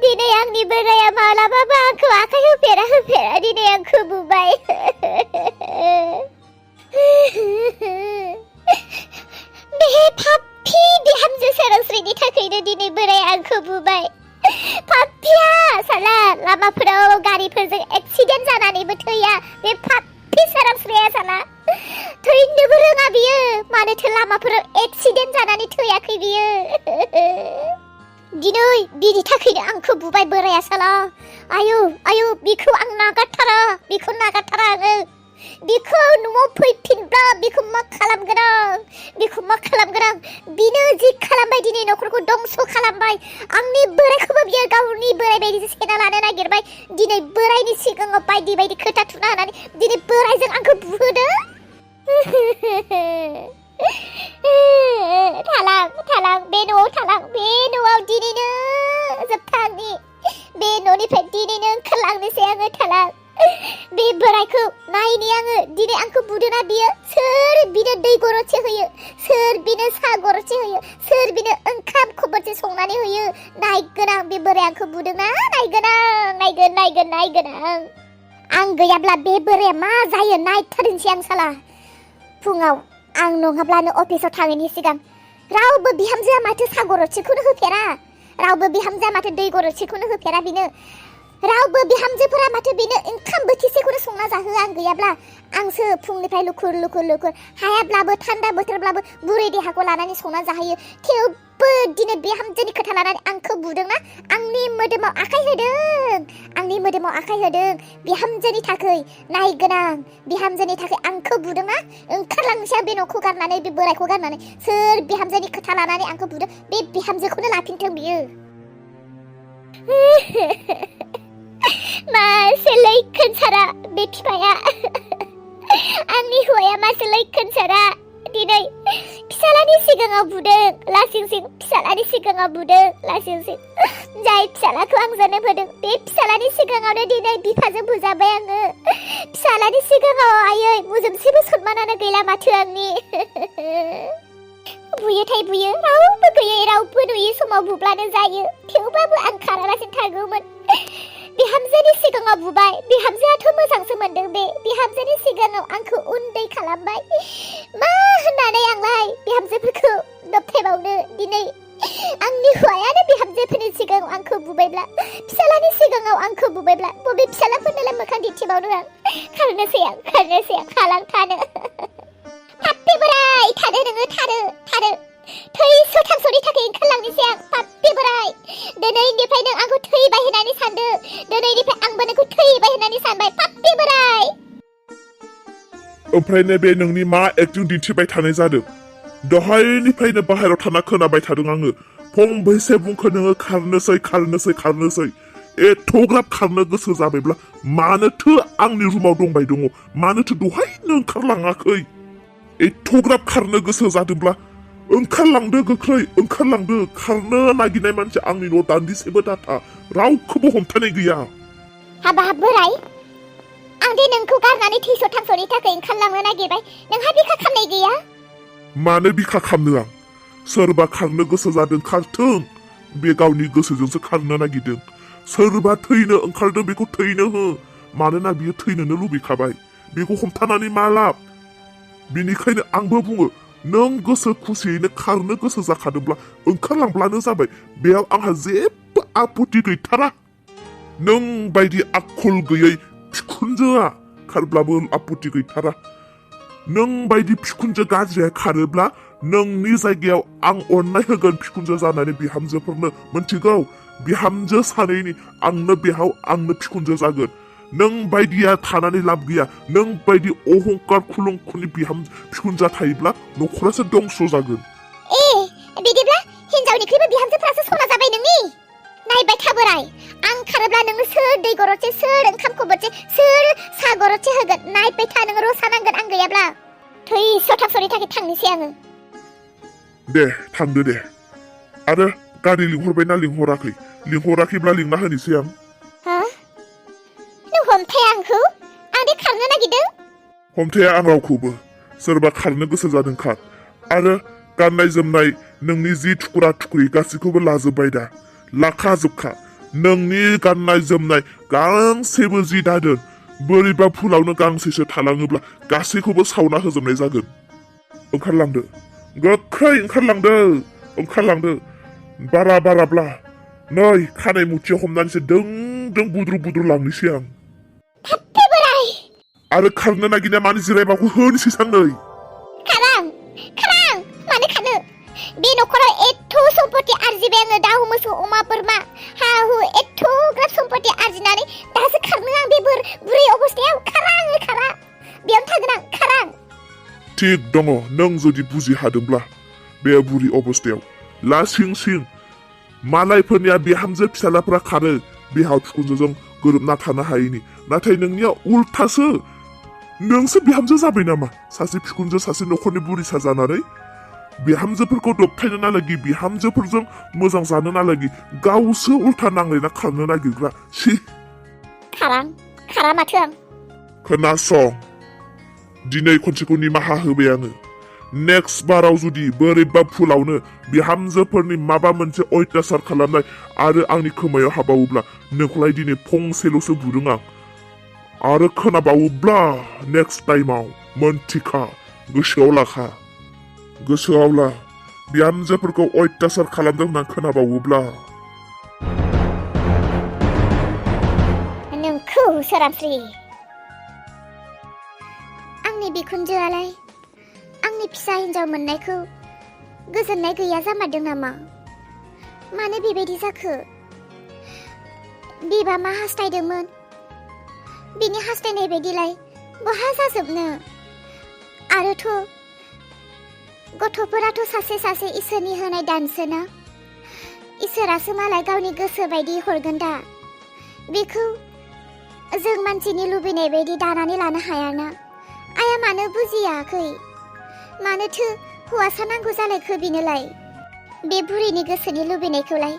दिनै आंनि बोराया मालाबाबो आंखौ आखाइ होफेरा दिनै आंखौ बुबाय बे पाप्पि बिहामजो सोरांस्रिनि थाखायनो दिनै बोराया आंखौ बुबाय पाप्पिया साला लामाफोराव गारिफोरजों एक्सिडेन्ट जानानैबो थैया बे पाप्पि सोरांस्रिया साला थैनोबो रोङा बियो मानोथो लामाफोराव एक्सिडेन्ट जानानै थैयाखै बियो दिनै बिनि थाखायनो आंखौ बुबाय बोराया साला आयु बिखौ आं नागारथारा आङो बिखौ न'आव फैफिनब्ला बिखौ मा खालामगोन आं बिनो जि खालामबाय दिनै न'खरखौ दंस खालामबाय आंनि बोरायखौबो बियो गावनि बोराय बायदि सेना लानो नागिरबाय दिनै बोरायनि सिगाङाव बायदि खोथा थुना होनानै दिनै बोरायजों आंखौ बुहोदो थालां बे न'आव दिनैनो जोबथानि बे न'निफ्राय दिनैनो ओंखारलांनोसै आङो थालां बे बोरायखौ नायनि आङो दिनै आंखौ बुदोना बियो सोर बिनो दै गरदसे होयो सोर बिनो साहा गरदसे होयो सोर बिनो ओंखाम खबरसे संनानै होयो नायगोन आं बे बोराय आंखौ बुदोंना नायगोन आं गैयाब्ला बे बोराया मा जायो नायथारनोसै आं साला फुङाव आं नङाब्लानो अफिसाव थाङैनि सिगां रावबो बिहामजोआ माथो साहा गरदसेखौनो होफेरा रावबो बिहामजोआ माथो दै गरदसेखौनो होफेरा बिनो रावबो बिहामजोफोरा माथो बेनो ओंखाम बोथिसेखौनो संना जाहोआ आं गैयाब्ला आंसो फुंनिफ्राय लुखुर हायाब्लाबो थान्दा बोथोरब्लाबो बुरै देहाखौ लानानै संना जाहोयो थेवबो दिनै बिहामजोनि खोथा लानानै आंखौ बुदोंना आंनि मोदोमाव आखाइ होदों बिहामजोनि थाखाय नायगोन आं बिहामजोनि थाखाय आंखौ बुदोंना ओंखारलांनोसै बे न'खौ गारनानै बे बोरायखौ गारनानै सोर बिहामजोनि खोथा लानानै आंखौ बुदों बे बिहामजोखौनो लाफिनथों बियो मासे लैखोन सारा बे बिफाया आंनि हौवाया मासे लैखोन सारा दिनै फिसालानि सिगाङाव बुदों लासिंसिं जाय फिसालाखौ आं जोनोम होदों बे फिसालानि सिगाङावनो दिनै बिफाजों बुजाबाय आङो फिसालानि सिगाङाव आयै मुजोमसेबो सनमानानो गैला माथो आंनि बुयो रावबो गैयै रावबो नुयै समाव बुब्लानो जायो थेवबाबो आं खारालासिनो थागौमोन बिहामजोनि सिगाङाव बुबाय बिहामजोआथ' मोजांसो मोनदों बे बिहामजोनि सिगाङाव आंखौ उन्दै खालामबाय मा होननानै आंलाय बिहामजोफोरखौ दबथायबावनो दिनै आंनि हौवायानो बिहामजोफोरनि सिगाङाव आंखौ बुबायब्ला फिसालानि सिगाङाव आंखौ बुबायब्ला बबे फिसालाफोरनोलाय मोखां दिन्थिबावनो आं खारनोसै आं खालां थानो पाप्पि बोराय थादो नोङो थादो थैस' थांस'नि थाखाय ओंखारलांनोसै आं पाप्पि बोराय दिनैनिफ्राय नों आंखौ थैबाय होननानै सानदो दिनैनिफ्राय आंबो नोंखौ थैबाय होननानै सानबाय पाप्पि बोराय ओमफ्रायनो बे नोंनि मा एक्टिं दिन्थिबाय थानाय जादों दहायनिफ्रायनो बाहेरायाव थाना खोनाबाय थादों आङो फंबैसे बुंखो नोङो खारनोसै एथ'ग्राब खारनो गोसो जाबायब्ला मानोथो आंनि रुमाव दंबाय दङ मानोथो दहायनो ओंखारलाङाखै एथ'ग्राब खारनो गोसो जादोंब्ला ओंखारलांदो गोख्रै खारनो नागिरनाय मानसि आंनि न' दान्दिसेबो दाथा रावखौबो हमथानाय गैया हाबाब बोराय आं दे नोंखौ गारनानै थैस' थांस'नि थाखाय ओंखारलांनो नागिरबाय नोंहा बिखा खामनाय गैया मानो बिखा खामनो आं सोरबा खारनो गोसो जादों खारथों बे गावनि गोसोजोंसो खारनो नागिरदों सोरबा थैनो ओंखारदों बेखौ थैनो हो मानोना बियो थैनोनो लुबैखाबाय बेखौ हमथानानै मा लाब बेनिखायनो आंबो बुङो नों गोसो खुसियैनो खारनो गोसो जाखादोंब्ला ओंखारलांब्लानो जाबाय बेयाव आंहा जेबो आपत्ति गैथारा नों बायदि आखल गैयै बिखुनजोआ खारब्लाबो आपत्ति गैथारा नों बायदि बिखुनजो गाज्रिया खारोब्ला नोंनि जायगायाव आं अननाय होगोन बिखुनजो जानानै बिहामजोफोरनो मोनथिगौ बिहामजो सानैनि आंनो बिखुनजो जागोन नों बायदिया थानानै लाब गैया नों बायदि अहंकार खुलुंखुनि बिखुनजा थायोब्ला न'खरासो दंस जागोन बिदिब्ला हिनजावनिख्रुइबो बिहामजोफ्रासो सना जाबाय नोंनि नायबाय था बोराय आं खारोब्ला नोंनो सोर दै गरदसे सोर ओंखाम खबरसे सोर साहा गरदसे होगोन नायबाय था नोङो रसा नांगोन आं गैयाब्ला थैस' थांस'नि थाखाय थांनोसै आङो दे थांदो दे आरो गारि लिंहरबायना लिंहराखैब्ला लिंना होनोसै आं नों हमथाया आंखौ आं दे खारनो नागिरदों हमथाया आं रावखौबो सोरबा खारनो गोसो जादों खार आरो गाननाय जोमनाय नोंनि जि थुख्रा थुख्रि गासैखौबो लाजोब्बाय दा लाखाजोबखा नोंनि गाननाय जोमनाय गांसेबो जि दादों बोरैबा फुलावनो गांसेसो थालाङोब्ला गासैखौबो सावना होजोबनाय जागोन ओंखारलांदो गोख्रै ओंखारलांदो बाराब्ला नै खानाय मुथियाव हमनानैसो दों बुद्रु लांनोसै आं आरो खारनो नागिरनाया मानो जिरायबाखौ होनोसै सांनै खारां मानो खारनो बे न'खराव एथ' सम्पति आरजिबाय आङो दाउ मोसौ अमा बोरमा हा हु एथ'ग्राब सम्पति आरजिनानै दासो खारनो आं बे बुरै अबस्थायाव खारा बेयावनो थागोन आं खारां थिग दङ नों जुदि बुजि हादोंब्ला बे बुरि अबस्थायाव ला सिं मालायफोरनिया बिहामजो फिसालाफोरा खारो बिहाव बिखुनजोजों गोरोबना थानो हायैनि नाथाय नोंनिया उल्थासो नोंसो बिहामजो जाबाय नामा सासे बिखुनजो सासे न'खरनि बुरिसा जानानै बिहामजोफोरखौ दबथायनो नालागि बिहामजोफोरजों मोजां जानो नालागि गावसो उल्था नांलायना खारनो नागिरग्रा खारा माथो आं खोनासं दिनै खनसेखौ निमाहा होबाय आङो नेक्स्ट बाराव जुदि बोरैबा फुलावनो बिहामजोफोरनि माबा मोनसे अयथासार खालामनाय आरो आंनि खोमायाव हाबावोब्ला नोंखौलाय दिनै फंसेल'सो बुदों आं आरो खोनाबावोब्ला नेक्स्ट टाइमाव मोनथिखा गोसोआव ला बिहामजोफोरखौ अयथासार खालामदों होनना खोनाबावोब्ला नोंखौ सोरांस्रि आंनि बिखुनजोआलाय आंनि फिसा हिन्जाव मोननायखौ गोजोननाय गैया जामारदों नामा मानो बेबायदि जाखो बिबा मा हास्थायदोंमोन बिनि हास्थायनाय बायदिलाय बहा जाजोबनो आरोथ' गथ'फोराथ' सासे इसोरनि होनाय दानसोना इसोरासो मालाय गावनि गोसो बायदि हरगोन दा बेखौ जों मानसिनि लुबैनाय बायदि दानानै लानो हायाना आइया मानो बुजियाखै मानोथो हौवासा नांगौ जालायखो बिनोलाय बे बुरैनि गोसोनि लुबैनायखौलाय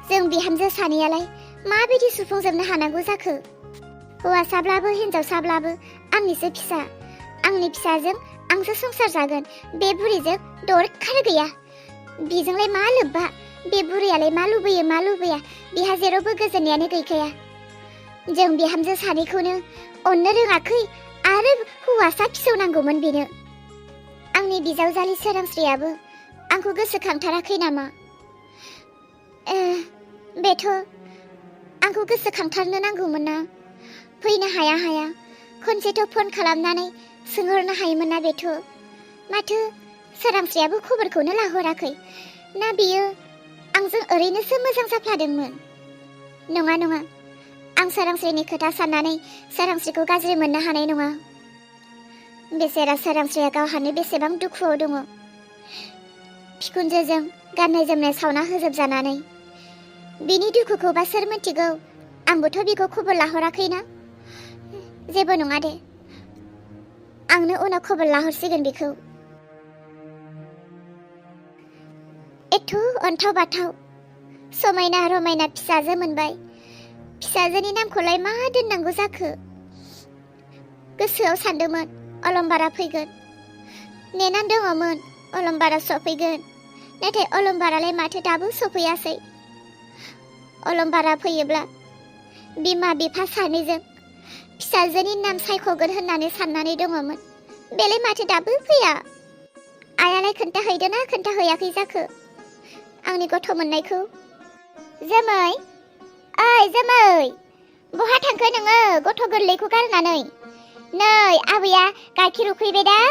जों बिहामजो सानैयालाय माबायदि सुफुंजोबनो हानांगौ जाखो हौवासाब्लाबो हिन्जावसाब्लाबो आंनिसो फिसा आंनि फिसाजों आंसो संसार जागोन बे बुरैजों दरखार गैया बेजोंलाय मा लोब्बा बे बुरैयालाय मा लुबैया बिहा जेरावबो गोजोननायानो गैखाया जों बिहामजो सानैखौनो अननो रोङाखै आरो हौवासा फिसौ नांगौमोन बेनो आंनि बिजावजालि सोरांस्रियाबो आंखौ गोसोखांथाराखै नामा बेथ' आंखौ गोसोखांथारनो नांगौमोन ना फैनो हाया खनसेथ' फन खालामनानै सोंहरनो हायोमोन ना बेथ' माथो सोरांस्रियाबो खबरखौनो लाहराखै ना बियो आंजों ओरैनोसो मोजां जाफ्लादोंमोन नङा आं सोरांस्रिनि खोथा साननानै सोरांस्रिखौ गाज्रि मोननो हानाय नङा बेसेरा सोरांस्रिया गावहानो बेसेबां दुखुआव दङ बिखुनजोजों गाननाय जोमनाय सावना होजोबजानानै बिनि दुखुखौबा सोर मिथिगौ आंबोथ' बिखौ खबर लाहराखैना जेबो नङा दे आंनो उनाव खबर लाहरसिगोन बिखौ एथ' अन्थाव बाथाव समायना रमायना फिसाजो मोनबाय फिसाजोनि नामखौलाय मा दोननांगौ जाखो गोसोआव सानदोंमोन अलंबारा फैगोन नेनानै दङमोन अलंबारा सफैगोन नाथाय अलंबारालाय माथो दाबो सफैयासै अलंबारा फैयोब्ला बिमा बिफा सानैजों फिसाजोनि नाम सायख'गोन होननानै साननानै दङमोन बेलाय माथो दाबो फैया आइयालाय खोन्थाहैदोंना खोन्थाहैयाखै जाखो आंनि गथ' मोननायखौ जोमै ओइ जोमै बहा थांखो नोङो गथ' गोरलैखौ गारनानै नै आबैया गाइखेर उखैबायदां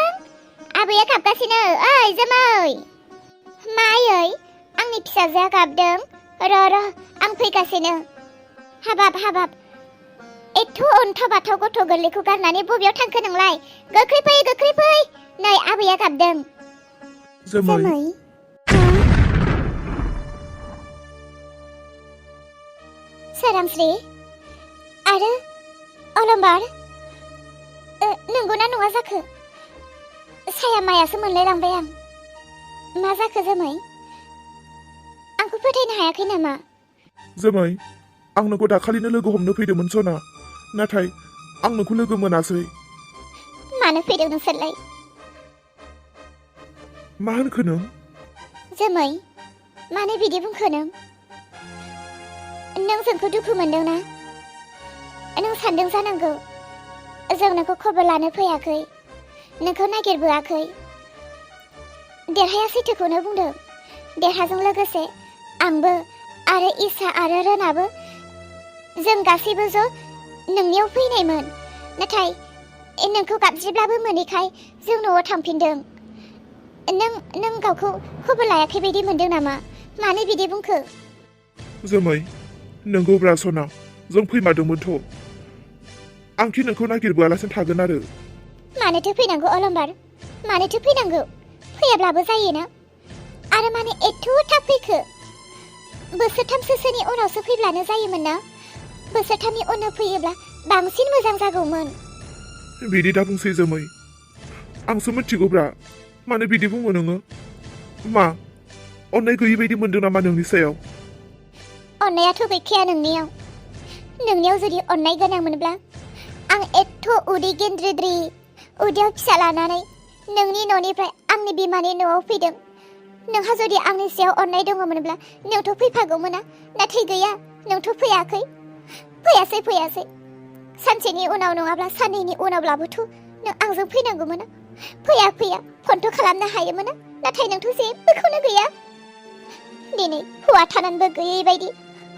आबैया गाबगासिनो ओइ जोमै मायै आंनि फिसाजोआ गाबदों र' आं फैगासिनो हाबाब एथ' अन्थाव बाथाव गथ' गोरलैखौ गारनानै बबेयाव थांखो नोंलाय गोख्रै फै नै आबैया गाबदों जोमै सोरांस्रि आरो अलंबार नंगौना नङा जाखो साया मायासो मोनलायलांबाय आं मा जाखो जोमै आंखौ फोथायनो हायाखै नामा जोमै आं नोंखौ दाखालिनो लोगो हमनो फैदोंमोन सना नाथाय आं नोंखौ लोगो मोनासै मानो फैदों नोंसोरलाय मा होनखो नों? जोमै मानो बिदि बुंखो नों? नों जोंखौ दुखु मोनदों ना? नों सानदों जानांगौ जों नोंखौ खबर लानो फैयाखै, नोंखौ नागिरबोआखै। देरहाया सैथोखौनो बुंदों। देरहाजों लोगोसे आंबो आरो इसा आरो रोनाबो जों गासैबो ज' नोंनियाव फैनायमोन। नाथाय नोंखौ गाबज्रिब्लाबो मोनैखाय जों न'आव थांफिनदों। नों गावखौ खबर लायाखै बायदि मोनदों नामा? मानो बिदि बुंखो? जोमै नोंगौब्रा सना, जों फैमारदोंमोनथ'। आंखि नोंखौ नागिरबोआलासिनो थागोन आरो। मानोथो फैनांगौ अलंबार? मानोथो फैनांगौ? फैयाब्लाबो जायोना। आरो मानो एथ' थाब फैखो? बोसोरथामसोनि उनावसो फैब्लानो जायोमोन ना? बोसोरथामनि उनाव फैयोब्ला बांसिन मोजां जागौमोन। बिदि दा बुंसै जोमै, आंसो मिथिगौब्रा मानो बिदि बुङो नोङो। मा अननाय गैयि बायदि मोनदों नामा नोंनि सायाव? अननायाथ' गैखाया नोंनियाव। नोंनियाव जुदि अननाय गोनांमोनब्ला आं एथ' उदै गेन्द्रिद्रि उदैयाव फिसा लानानै नोंनि न'निफ्राय आंनि बिमानि न'आव फैदों। नोंहा जुदि आंनि सायाव अननाय दङमोनब्ला नोंथ' फैफागौमोन ना? नाथाय गैया, नोंथ' फैयाखै। फैयासै। सानसेनि उनाव नङाब्ला साननैनि उनावब्लाबोथ' नों आंजों फैनांगौमोन ना? फैया फनथ' खालामनो हायोमोन ना? नाथाय नोंथ' जेबोखौनो गैया। दिनै हौवा थानानैबो गैयै बायदि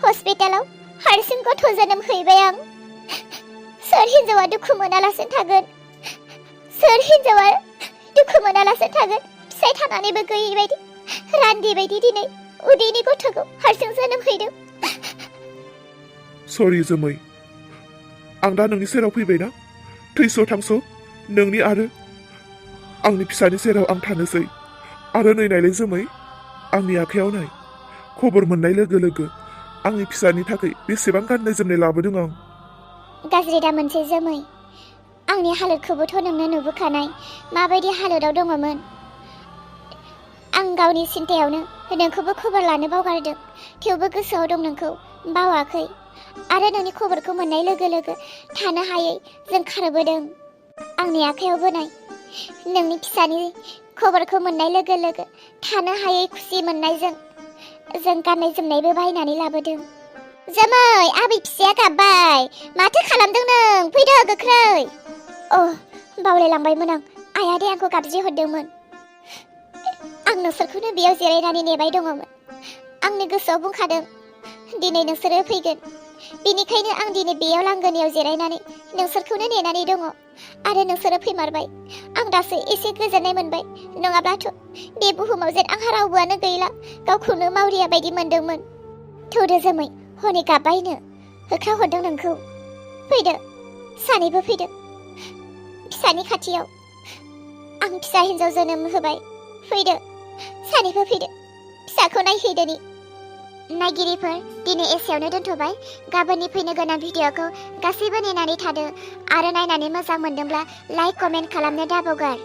हस्पिटालाव हारसिं गथ' जोनोम हैबाय आं। सोर हिन्जावा दुखु मोनालासिनो थागोन? सोर हिन्जावा दुखु मोनालासिनो थागोन? फिसाय थानानैबो गैयै बायदि रान्दि बायदि दिनै उदैनि गथ'खौ हारसिं जोनोम हैदों। सरि जोमै, आं दा नोंनि सेराव फैबायना, थैस' थांस' नोंनि आरो आंनि फिसानि सेराव आं थानोसै। आरो नै नायलाय जोमै, आंनि आखायाव नाय, खबर मोननाय लोगो लोगो आंनि फिसानि थाखाय बेसेबां गाननाय जोमनाय लाबोदों आं। गाज्रि दा मोनसे जोमै, आंनि हालोदखौबोथ' नोंनो नुबोखानाय माबायदि हालोदाव दङमोन। आं गावनि सिन्थायावनो नोंखौबो खबर लानो बावगारदों। थेवबो गोसोआव दं नोंखौ बावाखै। आरो नोंनि खबरखौ मोननाय लोगो लोगो थानो हायै जों खारबोदों। आंनि आखायावबो नाय, नोंनि फिसानि खबरखौ मोननाय लोगो लोगो थानो हायै खुसि मोननायजों जों गाननाय जोमनायबो बायनानै लाबोदों। जोमै, आबै फिसाया गाबबाय। माथो खालामदों नों? फैदो गोख्रै। बावलायलांबायमोन आं। आइया दे आंखौ गाबज्रिहरदोंमोन। आं नोंसोरखौनो बेयाव जिरायनानै नेबाय दङमोन। आंनि गोसोआव बुंखादों दिनै नोंसोरो फैगोन। बेनिखायनो आं दिनै बेयाव लांगोनायाव जिरायनानै नोंसोरखौनो नेनानै दङ। आरो नोंसोरो फैमारबाय। आं दासो एसे गोजोननाय मोनबाय। नङाब्लाथ' बे बुहुमाव जेन आंहा रावबोआनो गैला, गावखौनो मावरिया बायदि मोनदोंमोन। थौदो जोमै, हनै गाबबायनो होख्राव हरदों नोंखौ। फैदो, सानैबो फैदो फिसानि खाथियाव। आं फिसा हिन्जाव जोनोम होबाय। फैदो, सानैबो फैदो, फिसाखौ नायहैदोनि। नायगिरिफोर, दिनै एसेयावनो दोनथ'बाय। गाबोननि फैनो गोनां भिडिअ'खौ गासैबो नेनानै थादो। आरो नायनानै मोजां मोनदोंब्ला लाइक कमेन्ट खालामनो दाबावगार।